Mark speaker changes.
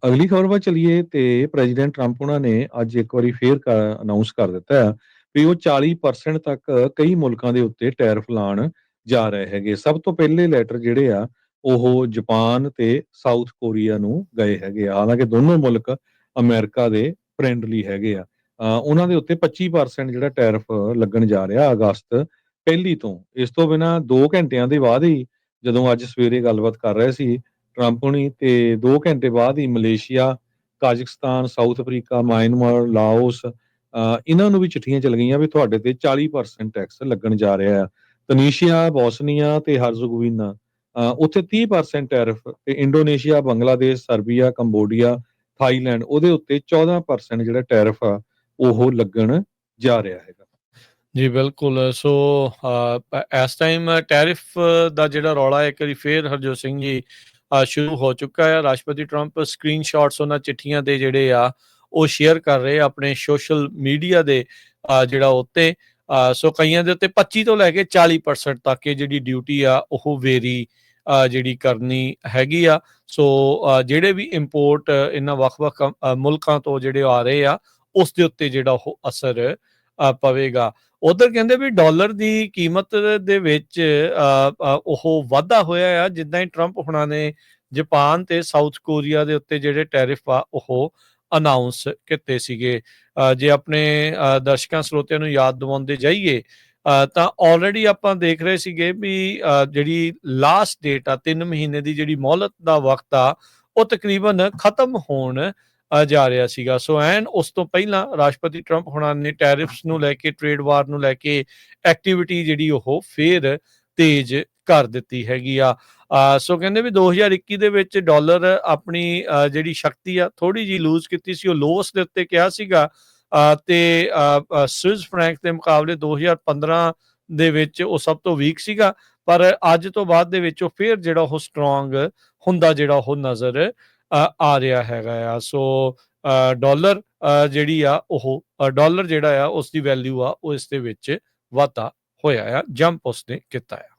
Speaker 1: ਅਗਲੀ ਖਬਰ ਵੱਲ ਚਲੀਏ ਤੇ ਪ੍ਰੈਜ਼ੀਡੈਂਟ ਟਰੰਪ ਉਹਨਾਂ ਨੇ ਅੱਜ ਇੱਕ ਵਾਰੀ ਫੇਰ ਅਨਾਉਂਸ ਕਰ ਦਿੱਤਾ ਹੈ ਵੀ ਉਹ 40% ਤੱਕ ਕਈ ਮੁਲਕਾਂ ਦੇ ਉੱਤੇ ਟੈਰਿਫ ਲਾਉਣ ਜਾ ਰਹੇ ਹੈਗੇ। ਸਭ ਤੋਂ ਪਹਿਲੇ ਲੈਟਰ ਜਿਹੜੇ ਆ ਉਹ ਜਾਪਾਨ ਤੇ ਸਾਊਥ ਕੋਰੀਆ ਨੂੰ ਗਏ ਹੈਗੇ ਆ। ਹਾਲਾਂਕਿ ਦੋਨੋਂ ਮੁਲਕ ਅਮਰੀਕਾ ਦੇ ਫਰੈਂਡਲੀ ਹੈਗੇ ਆ। ਉਹਨਾਂ ਦੇ ਉੱਤੇ 25% ਜਿਹੜਾ ਟੈਰਿਫ ਲੱਗਣ ਜਾ ਰਿਹਾ ਅਗਸਤ ਪਹਿਲੀ ਤੋਂ। ਇਸ ਤੋਂ ਬਿਨਾਂ 2 ਘੰਟਿਆਂ ਦੇ ਬਾਅਦ ਹੀ, ਜਦੋਂ ਅੱਜ ਸਵੇਰੇ ਗੱਲਬਾਤ ਕਰ ਰਹੇ ਸੀ ਟਰੰਪ ਹੋਣੀ, ਤੇ 2 ਘੰਟੇ ਬਾਅਦ ਹੀ Malaysia, Kazakhstan, South Africa, Myanmar, Laos ਇਹਨਾਂ ਨੂੰ ਵੀ ਚਿੱਠੀਆਂ ਚਲ ਗਈਆਂ ਵੀ ਤੁਹਾਡੇ ਤੇ 40% ਟੈਕਸ ਲੱਗਣ ਜਾ ਰਿਹਾ ਆ। ਤਨੀਸ਼ੀਆ, ਬੋਸਨੀਆ ਤੇ ਹਰਜ਼ਗੋਵੀਨਾ ਉੱਥੇ 30% ਟੈਰਿਫ, ਤੇ Indonesia, Bangladesh, Serbia, Cambodia, Thailand ਉਹਦੇ ਉੱਤੇ 14% ਜਿਹੜਾ ਟੈਰਿਫ ਆ ਉਹ ਲੱਗਣ ਜਾ ਰਿਹਾ ਹੈਗਾ।
Speaker 2: ਜੀ ਬਿਲਕੁਲ। ਸੋ ਇਸ ਟਾਈਮ ਟੈਰਿਫ ਦਾ ਜਿਹੜਾ ਰੌਲਾ ਇੱਕ ਵਾਰੀ ਫੇਰ ਹਰਜੋਤ ਸਿੰਘ ਜੀ ਸ਼ੁਰੂ ਹੋ ਚੁੱਕਾ ਹੈ। ਰਾਸ਼ਟਰਪਤੀ ਟਰੰਪ ਸਕਰੀਨ ਸ਼ਾਟਸ ਉਹਨਾਂ ਚਿੱਠੀਆਂ ਦੇ ਜਿਹੜੇ ਆ ਉਹ ਸ਼ੇਅਰ ਕਰ ਰਹੇ ਆਪਣੇ ਸੋਸ਼ਲ ਮੀਡੀਆ ਦੇ ਜਿਹੜਾ ਉੱਤੇ। ਸੋ ਕਈਆਂ ਦੇ ਉੱਤੇ 25 ਤੋਂ ਲੈ ਕੇ 40% ਤੱਕ ਇਹ ਜਿਹੜੀ ਡਿਊਟੀ ਆ ਉਹ ਵੇਰੀ ਜਿਹੜੀ ਕਰਨੀ ਹੈਗੀ ਆ। ਸੋ ਜਿਹੜੇ ਵੀ ਇੰਪੋਰਟ ਇਹਨਾਂ ਵੱਖ-ਵੱਖ ਮੁਲਕਾਂ ਤੋਂ ਜਿਹੜੇ ਆ ਰਹੇ ਆ ਉਸ ਦੇ ਉੱਤੇ ਜਿਹੜਾ ਉਹ ਅਸਰ ਪਵੇਗਾ। ਉਧਰ ਕਹਿੰਦੇ ਵੀ ਡਾਲਰ ਦੀ ਕੀਮਤ ਦੇ ਵਿੱਚ ਉਹ ਵਾਧਾ ਹੋਇਆ ਆ ਜਿੱਦਾਂ ਹੀ ਟਰੰਪ ਹੁਣਾਂ ਨੇ ਜਾਪਾਨ ਤੇ ਸਾਊਥ ਕੋਰੀਆ ਦੇ ਉੱਤੇ ਜਿਹੜੇ ਟੈਰਿਫ ਆ ਉਹ ਅਨਾਉਂਸ ਕੀਤੇ ਸੀਗੇ। ਜੇ ਆਪਣੇ ਦਰਸ਼ਕਾਂ ਸਰੋਤਿਆਂ ਨੂੰ ਯਾਦ ਦਿਵਾਉਂਦੇ ਜਾਈਏ ਤਾਂ ਆਲਰੇਡੀ ਆਪਾਂ ਦੇਖ ਰਹੇ ਸੀਗੇ ਵੀ ਜਿਹੜੀ ਲਾਸਟ ਡੇਟ ਆ 3 ਮਹੀਨੇ ਦੀ ਜਿਹੜੀ ਮੌਲਤ ਦਾ ਵਕਤ ਆ ਉਹ ਤਕਰੀਬਨ ਖਤਮ ਹੋਣ ਜਾ ਰਿਹਾ ਸੀਗਾ। ਸੋ ਐਨ ਉਸ ਤੋਂ ਪਹਿਲਾਂ ਰਾਸ਼ਟਰਪਤੀ ਟਰੰਪ ਹੁਣਾਂ ਨੇ ਟੈਰਿਫਸ ਨੂੰ ਲੈ ਕੇ, ਟ੍ਰੇਡ ਵਾਰ ਨੂੰ ਲੈ ਕੇ ਐਕਟੀਵਿਟੀ ਜਿਹੜੀ ਉਹ ਫੇਰ ਤੇਜ਼ ਕਰ ਦਿੱਤੀ ਹੈਗੀ ਆ। ਸੋ ਕਹਿੰਦੇ ਵੀ 2021 ਦੇ ਵਿੱਚ ਡਾਲਰ ਆਪਣੀ ਜਿਹੜੀ ਸ਼ਕਤੀ ਆ ਥੋੜੀ ਜਿਹੀ ਲੂਜ਼ ਕੀਤੀ ਸੀ, ਉਹ ਲੋਅਸਟ ਦੇ ਉੱਤੇ ਕਿਹਾ ਸੀਗਾ। ਤੇ ਸਵਿਸ ਫਰੈਂਕ ਦੇ ਮੁਕਾਬਲੇ 2015 ਦੇ ਵਿੱਚ ਉਹ ਸਭ ਤੋਂ ਵੀਕ ਸੀਗਾ, ਪਰ ਅੱਜ ਤੋਂ ਬਾਅਦ ਦੇ ਵਿੱਚ ਉਹ ਫੇਰ ਜਿਹੜਾ ਉਹ ਸਟਰੋਂਗ ਹੁੰਦਾ ਜਿਹੜਾ ਉਹ ਨਜ਼ਰ ਆ ਰਿਹਾ ਹੈਗਾ ਆ। ਸੋ ਡਾਲਰ ਜਿਹੜੀ ਆ ਉਹ ਡਾਲਰ ਜਿਹੜਾ ਆ ਉਸ ਦੀ ਵੈਲਿਊ ਆ ਉਹ ਇਸ ਦੇ ਵਿੱਚ ਵਾਧਾ ਹੋਇਆ ਆ, ਜੰਪ ਉਸਨੇ ਕੀਤਾ ਆ।